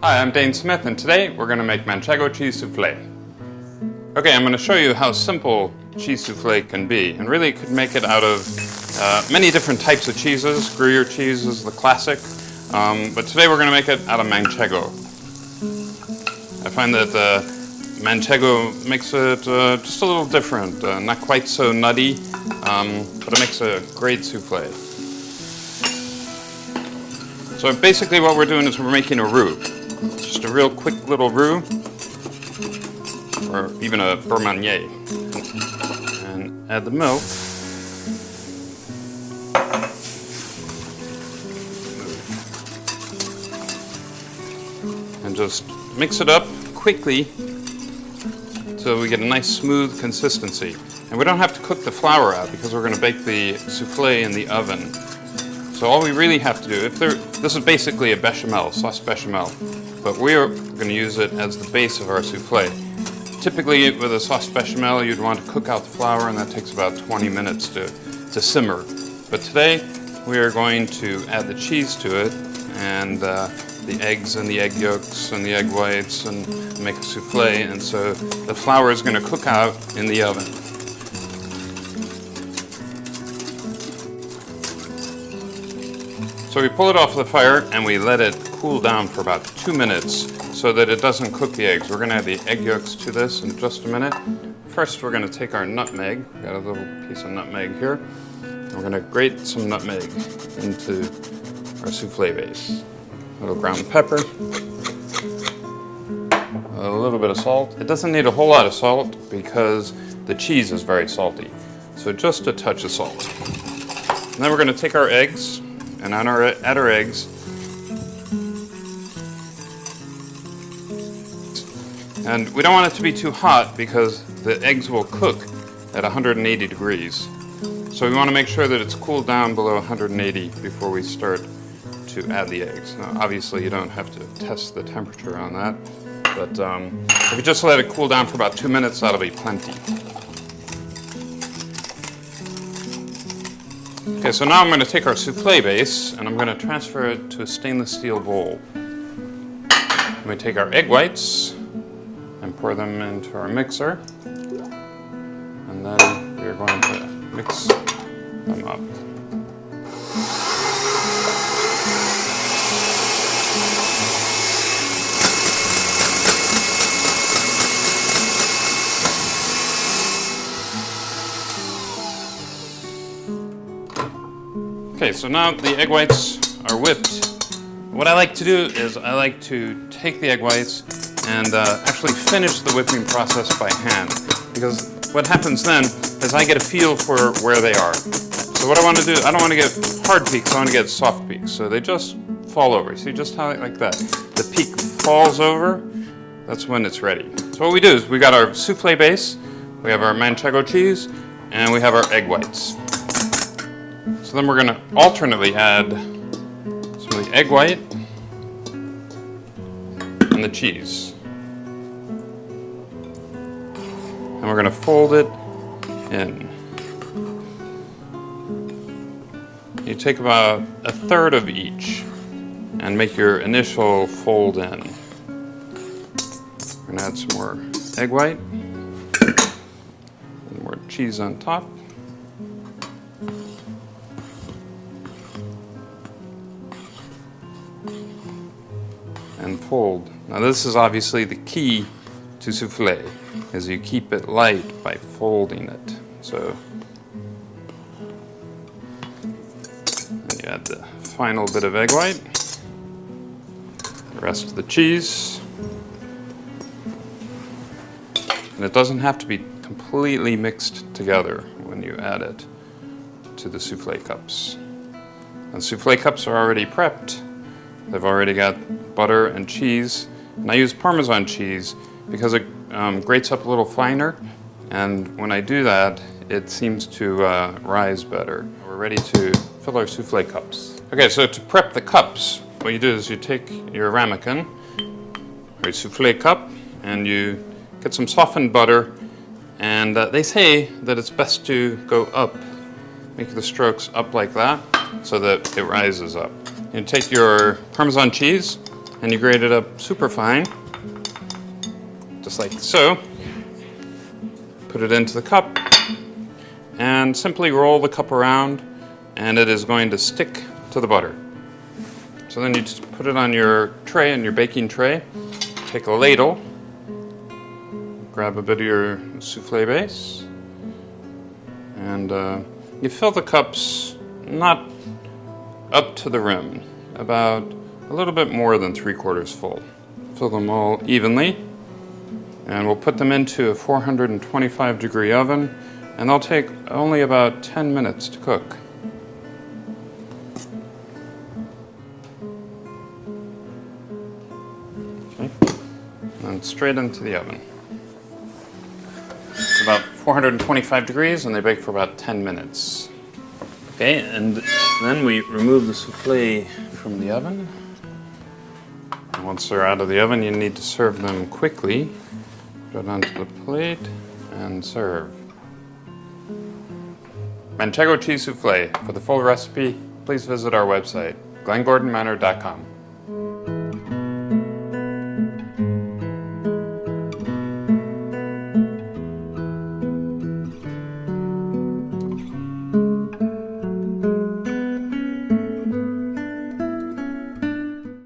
Hi, I'm Dayn Smith, and today we're going to make Manchego cheese souffle. Okay, I'm going to show you how simple cheese souffle can be, and really you could make it out of many different types of cheeses. Gruyere cheese is the classic, but today we're going to make it out of Manchego. I find that Manchego makes it just a little different, not quite so nutty, but it makes a great souffle. So basically what we're doing is we're making a roux. Just a real quick little roux, or even a beurre manier. And add the milk. And just mix it up quickly so we get a nice smooth consistency. And we don't have to cook the flour out because we're going to bake the souffle in the oven. So all we really have to do, this is basically a bechamel, sauce bechamel, but we're going to use it as the base of our souffle. Typically with a sauce bechamel you'd want to cook out the flour, and that takes about 20 minutes to simmer. But today we are going to add the cheese to it, and the eggs and the egg yolks and the egg whites, and make a souffle, and so the flour is going to cook out in the oven. So we pull it off the fire and we let it cool down for about 2 minutes so that it doesn't cook the eggs. We're going to add the egg yolks to this in just a minute. First we're going to take our nutmeg. We've got a little piece of nutmeg here. And we're going to grate some nutmeg into our souffle base. A little ground pepper. A little bit of salt. It doesn't need a whole lot of salt because the cheese is very salty. So just a touch of salt. And then we're going to take our eggs and add our eggs. And we don't want it to be too hot because the eggs will cook at 180 degrees. So we want to make sure that it's cooled down below 180 before we start to add the eggs. Now obviously you don't have to test the temperature on that, but if you just let it cool down for about 2 minutes, that'll be plenty. Okay, so now I'm going to take our souffle base and I'm going to transfer it to a stainless steel bowl. We take our egg whites and pour them into our mixer, and then we're going to mix them up. Okay, so now the egg whites are whipped. What I like to do is I like to take the egg whites and actually finish the whipping process by hand, because what happens then is I get a feel for where they are. So what I want to do, I don't want to get hard peaks, I want to get soft peaks. So they just fall over. See just how like that. The peak falls over, that's when it's ready. So what we do is we got our souffle base, we have our Manchego cheese, and we have our egg whites. So then we're going to alternately add some of the egg white and the cheese. And we're going to fold it in. You take about a third of each and make your initial fold in. We're going to add some more egg white and more cheese on top. And fold. Now this is obviously the key to souffle, is you keep it light by folding it. So and you add the final bit of egg white, the rest of the cheese, and it doesn't have to be completely mixed together when you add it to the souffle cups. And souffle cups are already prepped. They've already got butter and cheese, and I use Parmesan cheese because it grates up a little finer, and when I do that it seems to rise better. We're ready to fill our souffle cups. Okay, so to prep the cups, what you do is you take your ramekin, or your souffle cup, and you get some softened butter, and they say that it's best to go up, make the strokes up like that, so that it rises up. You take your Parmesan cheese, and you grate it up super fine, just like so. Put it into the cup and simply roll the cup around, and it is going to stick to the butter. So then you just put it on your tray, on your baking tray, take a ladle, grab a bit of your souffle base, and you fill the cups not up to the rim, about a little bit more than 3/4 full. Fill them all evenly, and we'll put them into a 425-degree oven, and they'll take only about 10 minutes to cook. Okay. And straight into the oven. It's about 425 degrees, and they bake for about 10 minutes. Okay, and then we remove the souffle from the oven. And once they're out of the oven, you need to serve them quickly. Put it onto the plate and serve. Manchego cheese souffle. For the full recipe, please visit our website, glengordonmanor.com.